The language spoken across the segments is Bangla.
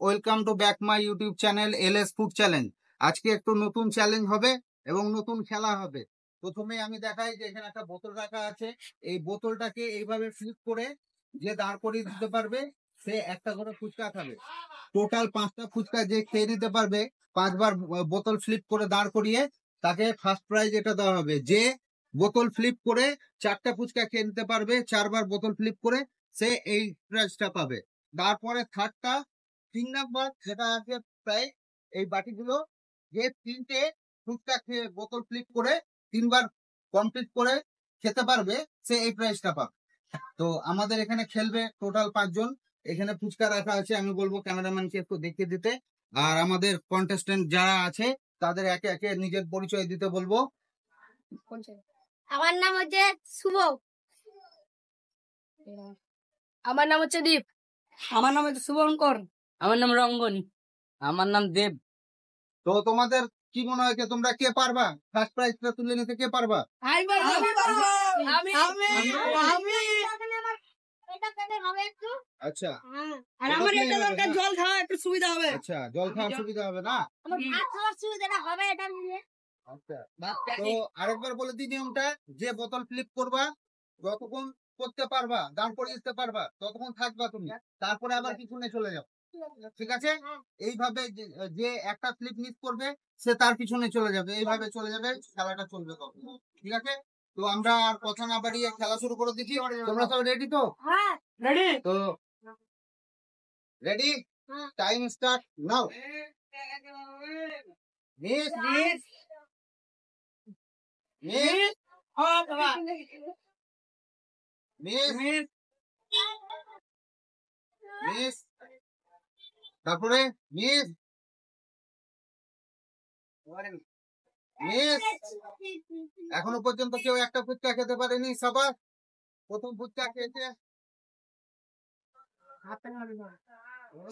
Welcome to back my YouTube channel LS food challenge. আজকে একটু নতুন চ্যালেঞ্জ হবে এবং নতুন খেলা হবে। প্রথমে আমি দেখাই যে এখানে একটা বোতল রাখা আছে। এই বোতলটাকে এইভাবে ফ্লিপ করে যে দাঁড় করিয়ে দিতে পারবে সে একটা করে ফুচকা খাবে। টোটাল 5টা ফুচকা যে খেয়ে নিতে পারবে 5বার বোতল ফ্লিপ করে দাঁড় করিয়ে তাকে ফার্স্ট প্রাইজ এটা দেওয়া হবে। যে বোতল ফ্লিপ করে 4টা ফুচকা খেয়ে নিতে পারবে 4বার বোতল ফ্লিপ করে সে এই প্রাইজটা পাবে। তারপরে থার্ডটা 3 নাম্বার যেটা আছে প্রায় এই বাটিগুলো যে 3টে ফুচকা খেয়ে বোতল ফ্লিপ করে 3বার কমপ্লিট করে খেতে পারবে সে এই প্রাইজটা পাবে। তো আমাদের এখানে খেলবে টোটাল 5 জন। এখানে ফুচকা রাখা আছে, আমি বলবো ক্যামেরাম্যানকে একটু দেখিয়ে দিতে। আর আমাদের কন্টেস্টেন্ট যারা আছে তাদের একে একে নিজের পরিচয় দিতে বলবো। আমার নাম হচ্ছে শুভ। আমার নাম হচ্ছে দীপ। আমার নাম হচ্ছে শুভঙ্কর। আমার নাম রঙ্গনী। আমার নাম দেব। তো তোমাদের কি মনে হয় তোমরা কে পারবা ফার্স্ট প্রাইজটা তুলে নিতে? কে পারবা? আচ্ছা, আর আমার এটা দরকার, জল খাওয়া একটু সুবিধা হবে। আচ্ছা, জল খাওয়ার সুবিধা হবে না? আমার ভাত খাওয়ার সুবিধাটা হবে এটা নিয়ে। আচ্ছা, তো আরেকবার বলে দিই নিয়মটা। যে বোতল ফ্লিপ করবা যতক্ষণ করতে পারবা দাঁড় করিয়ে দিতে পারবা ততক্ষণ থাকবা তুমি, তারপরে আবার পিছনে চলে যাও। ঠিক আছে? এইভাবে যে একটা ফ্লিপ মিস করবে সে তার পিছনে চলে যাবে, এইভাবে চলে যাবে, খেলাটা চলবে তখন। ঠিক আছে? তো আমরা আর কথা না বাড়িয়ে খেলা শুরু করে দিচ্ছি। তোমরা সব রেডি তো? হ্যাঁ রেডি। তো ready, time start now. Miss miss miss ও বাবা মিস মিস, তারপরে মিস মিস। এখনো পর্যন্ত কেউ একটা ফুচকা খেতে পারেনি। সবার প্রথম ফুচকা খেয়েছে।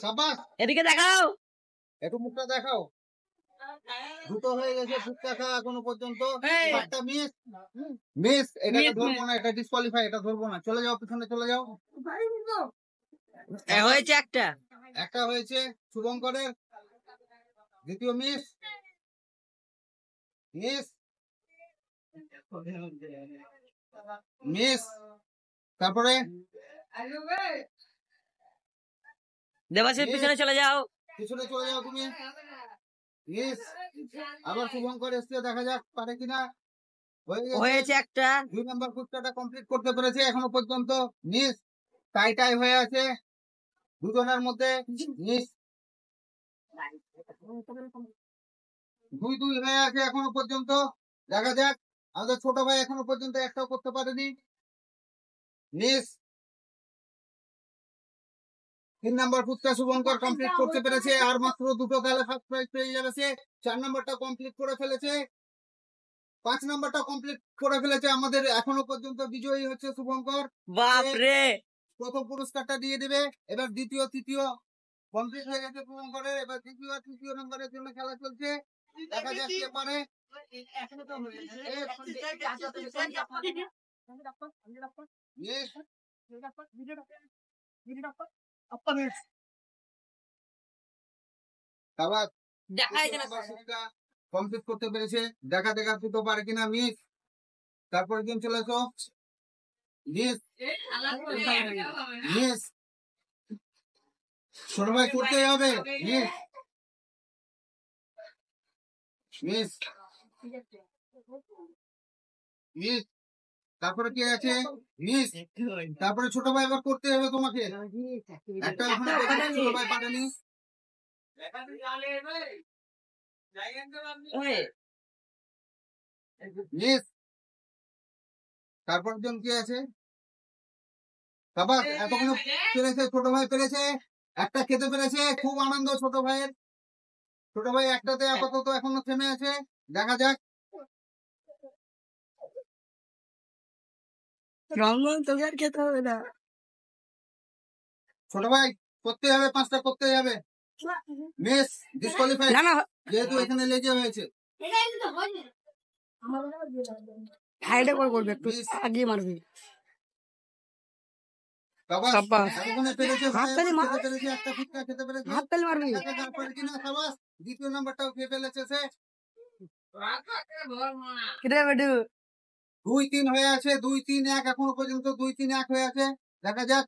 সাবাস, এদিকে দেখাও, একটু মুখটা দেখাও। দুটো হয়ে গেছে ফুচকা খাওয়া এখনো পর্যন্ত। একটা মিস মিস, এটাকে ধরবো না, এটা ডিসকোয়ালিফাই, এটা ধরবো না। চলে যাও, পিছনে চলে যাও। হয়েছে একটা। একটা হয়েছে শুভঙ্করের। দ্বিতীয় মিস মিস মিস, তারপরে দেবাশীষ পিছনে চলে যাও। পিছনে চলে যাও তুমি। মিস, আবার শুভঙ্কর এসছে, দেখা যাক পারে কিনা। হয়েছে একটা। 2 নাম্বার ফুচকাটা কমপ্লিট করতে পেরেছে এখনো পর্যন্ত। মিস, টাই হয়ে আছে দুজনের মধ্যে। মিস 2-2 হয়ে আছে এখনো পর্যন্ত। দেখা যাক, আমাদের ছোট ভাই এখনো পর্যন্ত একটাও করতে পারেনি। Miss 3 number fuchka Shubhankar complete করতে পেরেছে, আর মাত্র দুটো খেলে ফার্স্ট প্রাইজ পেয়ে যাবে সে। 4 নাম্বারটা কমপ্লিট করে ফেলেছে, 5 নাম্বারটা কমপ্লিট করে ফেলেছে। আমাদের এখনো পর্যন্ত বিজয়ী হচ্ছে শুভঙ্কর। বাপরে, প্রথম পুরস্কারটা দিয়ে দেবে। এবার দ্বিতীয় তৃতীয় কমপ্লিট হয়ে গেছে শুভঙ্করের। এবার দ্বিতীয় আর তৃতীয় নম্বরের জন্য খেলা চলছে। দেখা যাক কে পারে। কমপ্লিট করতে পেরেছে, দেখা দেখা দুটো পারে কিনা। মিস, তারপরে দিন চলে এসো। মিস মিস, ছোট ভাই করতেই হবে। মিস মিস মিস, তারপরে কি আছে? মিস, তারপরে ছোট ভাই এবার করতে হবে তোমাকে। একটা এখনো পর্যন্ত ছোট ভাই পারেনি। মিস, তারপর জন কি আছে? বাবা এতক্ষণ পেরেছে, ছোট ভাই পেরেছে, একটা খেতে পেরেছে। খুব আনন্দ ছোট ভাইয়ের। ছোট ভাই একটাতে আপাতত এখনো থেমে আছে, দেখা যাক। রঙ্গন তোকে আর খেতে হবে না। ছোট ভাই করতে হবে, 5টা করতে হবে। মিস ডিসকোয়ালিফাই, যেহেতু এখানে লেগে হয়েছে। হাইডে করে করবে, একটু আগিয়ে মারবি। সাবাস। সাব্বাস। এতক্ষণে পেরেছে ভাই, হাততালি মার। খেতে পেরেছে, একটা ফুচকা খেতে পেরেছে। হাততালি মারবি। একটা তারপরে কিনা সাবাস। দ্বিতীয় নাম্বারটাও খেয়ে ফেলেছে সে। কিরে বেটু 2-3 হয়ে আছে, 2-3-1 এখনো পর্যন্ত 2-3-1 হয়ে আছে। দেখা যাক।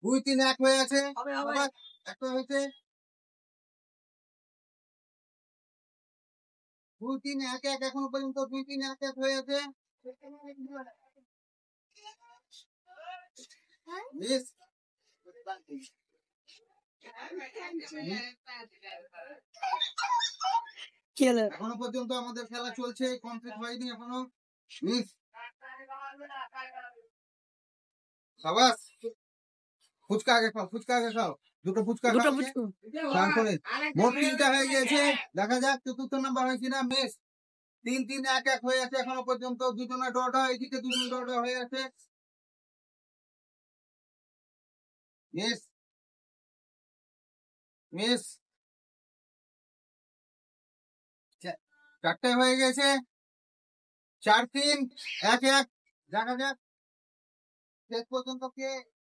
2-3-1 হয়ে আছে। হবে, হবে। সাবাস, একটা হয়েছে। 2-3-1-1 এখনো পর্যন্ত 2-3-1-1 হয়ে আছে। মিস। কি হলো? এখনো পর্যন্ত আমাদের খেলা চলছে, কমপ্লিট হয়নি এখনো। মিস। সাবাস। ফুচকা আগে খাও, ফুচকা আগে খাও। দুটো ফুচকা দুটো খাও আগে। পুচকু। তারপরে মোট 3টা হয়ে গিয়েছে। দেখা যাক চতুর্থ নাম্বার হয় কিনা। মিস। 3-3-1-1 হয়ে আছে এখনো পর্যন্ত। দুজনে ড্র, এদিকে দুজন ড্র হয়ে আছে। মিস। মিস। 4টে হয়ে গেছে। 4-3-1-1। দেখা যাক শেষ পর্যন্ত কে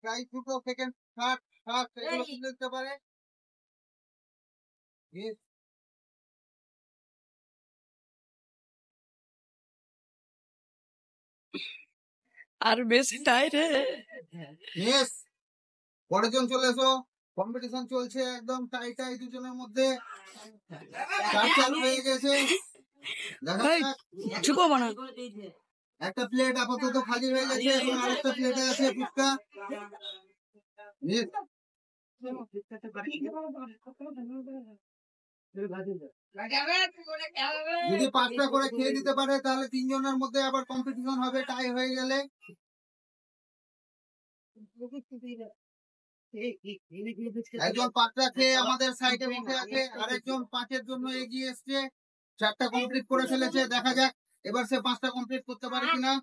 প্রাইজ দুটো, সেকেন্ড, থার্ড, ফার্স্ট এগুলো তুলে দিতে পারে। মিস। আর বেশি নাই রে। মিস। পরের জন চলে এসো। কম্পিটিশন চলছে একদম টাই দুজনের মধ্যে। 4 হয়ে গেছে। দেখা এই, যাক। চুপ হবো না। একটা প্লেট আপাতত খালি হয়ে গেছে, এখন আরেকটা প্লেটে আছে ফুচকা। মিস। যদি 5টা করে খেয়ে দিতে পারে তাহলে 3জনের মধ্যে আবার কম্পিটিশন হবে, টাই হয়ে গেলে। একজন 5টা খেয়ে আমাদের সাইডে বসে আছে, আরেকজন 5এর জন্য এগিয়ে এসছে। 4টা কমপ্লিট করে ফেলেছে। দেখা যাক এবার সে 5টা কমপ্লিট করতে পারে কিনা।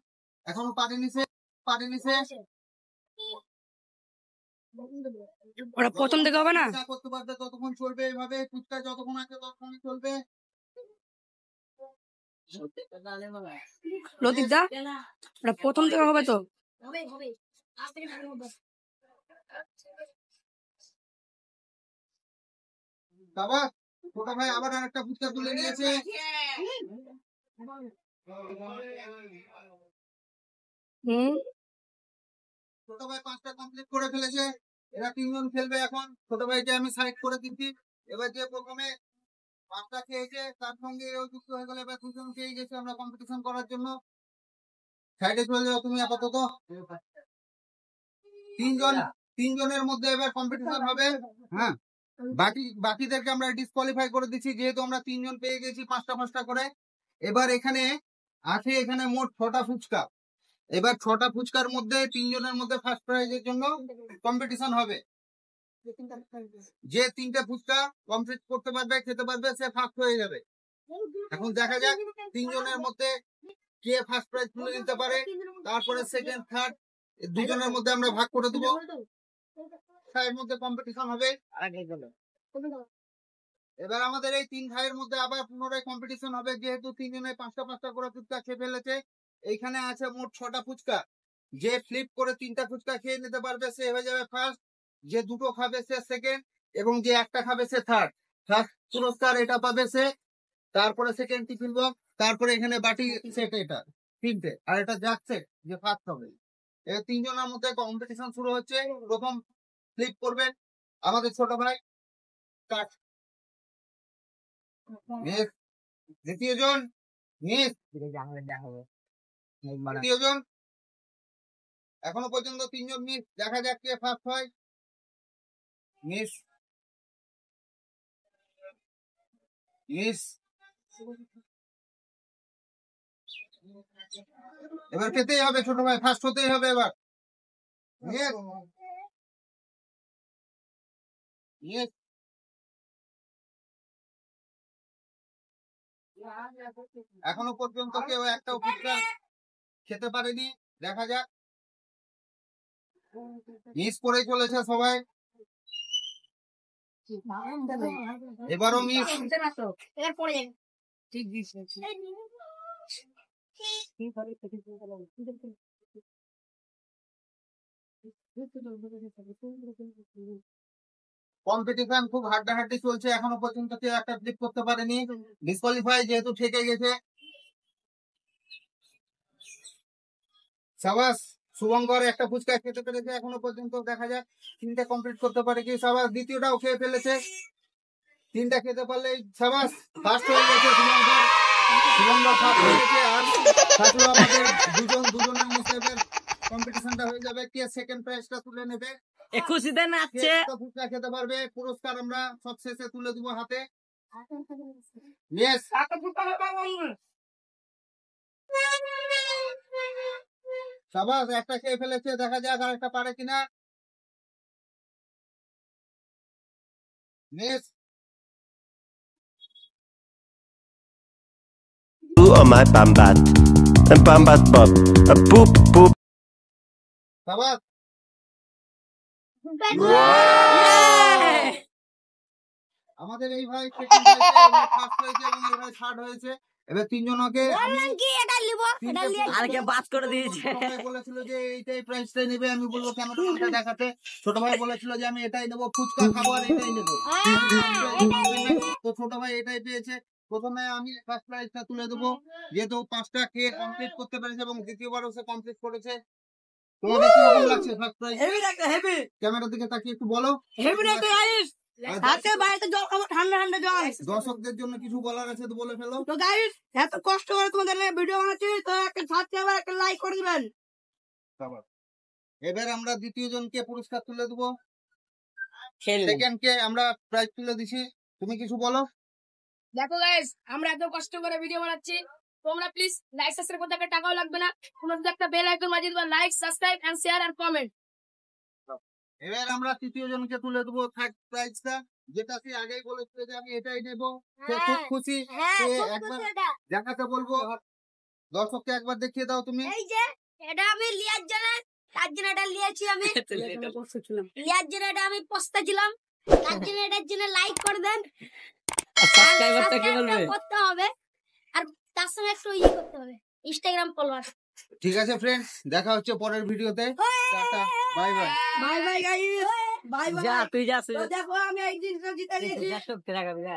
এখনো পারেনি সে। ওরা প্রথম থেকে হবে না। চেষ্টা করতে পারবে ততক্ষণ চলবে এভাবে। ফুচকা যতক্ষণ আছে ততক্ষণই চলবে। লতিফ দা ওরা প্রথম থেকে হবে তো। বাবা, ছোট ভাই আবার আরেকটা ফুচকা তুলে নিয়েছে। হুম। ছোট ভাই 5টা কমপ্লিট করে ফেলেছে। এরা 3জন খেলবে এখন। ছোট ভাইকে আমি সাইড করে দিচ্ছি। এবার যে প্রথমে 5টা খেয়েছে তার সঙ্গে এও যুক্ত হয়ে গেলে এবার 2জন খেয়ে গেছে আমরা কম্পিটিশন করার জন্য। সাইডে চলে যাও তুমি আপাতত। 3জনের মধ্যে এবার কম্পিটিশন হবে। হ্যাঁ, বাকিদেরকে আমরা ডিসকোয়ালিফাই করে দিচ্ছি, যেহেতু আমরা 3জন পেয়ে গেছি 5টা করে। এবার এখানে মোট 6টা ফুচকা। এবার 6টা ফুচকার মধ্যে 3জনের মধ্যে ফার্স্ট প্রাইজের জন্য কম্পিটিশন হবে। যে 3টে ফুচকা কমপ্লিট করতে পারবে, খেতে পারবে, সে ফার্স্ট হয়ে যাবে। এখন দেখা যাক 3জনের মধ্যে কে ফার্স্ট প্রাইজ তুলে নিতে পারে। তারপরে সেকেন্ড, থার্ড 2জনের মধ্যে আমরা ভাগ করে দেবো। এর মধ্যে কম্পিটিশন হবে। এবার আমাদের এই 3 ভাইয়ের মধ্যে আবার পুনরায় কম্পিটিশন হবে, যেহেতু 3জনে 5টা করে ফুচকা খেয়ে ফেলেছে। এইখানে আছে মোট 6টা ফুচকা। যে ফ্লিপ করে 3টা ফুচকা খেয়ে নিতে পারবে সে হয়ে যাবে ফার্স্ট। যে 2টো খাবে সে সেকেন্ড, এবং যে একটা খাবে সে থার্ড। ফার্স্ট পুরস্কার এটা পাবে সে। তারপরে সেকেন্ড টিফিন বক্স, তারপরে এখানে বাটি সেট, এটা 3টে, আর এটা জাগ সেট যে ফার্স্ট হবে। এই 3জনের মধ্যে কম্পিটিশন শুরু হচ্ছে। প্রথম ফ্লিপ করবে আমাদের ছোট ভাই। স্টার্ট। মিস। দ্বিতীয় জন। মিস। তৃতীয় জন। এখনো পর্যন্ত 3জন মিস। দেখা যাক কে ফার্স্ট হয়। মিস। মিস। এবার খেতেই হবে ছোট ভাই, ফার্স্ট হতেই হবে এবার। মিস। মিস। এখনো পর্যন্ত কেউ একটাও ফুচকা খেতে পারেনি। দেখা যাক। মিস করে চলেছে সবাই। এবারও মিস। ঠিক কম্পিটিশন খুব হাড্ডাহাড্ডি চলছে, এখনো পর্যন্ত কেউ একটা ক্লিক করতে পারেনি, ডিসকোয়ালিফাই যেহেতু থেকে গেছে। সাবাস, শুভঙ্কর একটা ফুচকা খেতে পেরেছে, এখনো পর্যন্ত দেখা যাক তিনটা কমপ্লিট করতে পারে কি। সাবাস, দ্বিতীয়টাও খেয়ে ফেলেছে, তিনটা খেতে পারলেই সাবাস ফার্স্ট হয়ে গেছে শুভঙ্কর। শুভঙ্কর ফার্স্ট হয়ে গেছে, আর থাকলো আমাদের দুজনের মধ্যে এবার কম্পিটিশনটা হয়ে যাবে, কে সেকেন্ড প্রাইজটা তুলে নেবে, খুশিতে কে নাচছে। একটা ফুচকা খেতে পারবে। পুরস্কার আমরা সব শেষে তুলে দেবো হাতে। ইয়েস, সাবাস একটা খেয়ে ফেলেছে, দেখা যাক আর একটা পারে কিনা। Next, on my bambat. A bambat bob. A boop boop. সাবাস, আমাদের এই ভাই সেকেন্ড হয়েছে, এবার ফার্স্ট হয়েছে এবং এই ভাই থার্ড হয়েছে। এবার তিনজনকে আমি আরকে বাদ করে দিয়েছে। ছোট ভাই বলেছিল যে এইটাই প্রাইসটাই নেবে, আমি বলবো কেন তোমাকে দেখাতে। ছোট ভাই বলেছিল যে আমি এটাই নেবো, ফুচকা খাবো আর এটাই নেবো। তো ছোট ভাই এটাই পেয়েছে। প্রথমে আমি ফার্স্ট প্রাইজটা তুলে দেবো, যেহেতু 5টা খেয়ে কমপ্লিট করতে পেরেছে এবং দ্বিতীয়বারও সে কমপ্লিট করেছে। তোমাদের কিরকম লাগছে ফার্স্ট প্রাইজ? হেভি ক্যামেরার দিকে তাকিয়ে একটু বলো। হেভি একটা গাইস হাতে বাইরে জল খাবো, ঠান্ডা ঠান্ডা জল। দর্শকদের জন্য কিছু বলার আছে তো বলে ফেলো। তো গাইস এত কষ্ট করে তোমাদের ভিডিও বানাচ্ছি, তো একটা সাবস্ক্রাইব একটা লাইক করে দিবেন। এবার আমরা দ্বিতীয় জনকে পুরস্কার তুলে দেবো, খেলবে। সেকেন্ড কে আমরা প্রাইজ তুলে দিছি। তুমি কিছু বলো। দেখো গাইস, আমরা এত কষ্ট করে ভিডিও বানাচ্ছি, তোমরা প্লিজ লাইক সাবস্ক্রাইব করতে একটা টাকাও লাগবে না, তোমরা শুধু একটা বেল আইকন বাজিয়ে দিবা, like subscribe and share and comment. এবার আমরা তৃতীয় জনকে তুলে দেবো থার্ড প্রাইজটা, যেটা সে আগেই বলেছিল যে আমি এটাই নেবো। সে খুব খুশি, সে একবার দেখাতে বলবো, দর্শককে একবার দেখিয়ে দাও তুমি। এই যে এটা আমি লিয়ার জন্য, তার জন্য এটা লিয়েছি আমি, লিয়ার জন্য এটা আমি পোস্টে ছিলাম, তার জন্য এটার জন্য লাইক করে দেন, সাবস্ক্রাইবারটা কি বলবে? সাবস্ক্রাইবটা করতে হবে, আর তার সঙ্গে একটু ইয়ে করতে হবে, ইনস্টাগ্রাম ফলোয়ার। ঠিক আছে ফ্রেন্ডস, দেখা হচ্ছে পরের ভিডিওতে। Tata, bye bye. Bye bye guys, bye bye. যা তুই যা তো দেখো আমি এই জিনিসটা জিতে নিয়েছি। যা।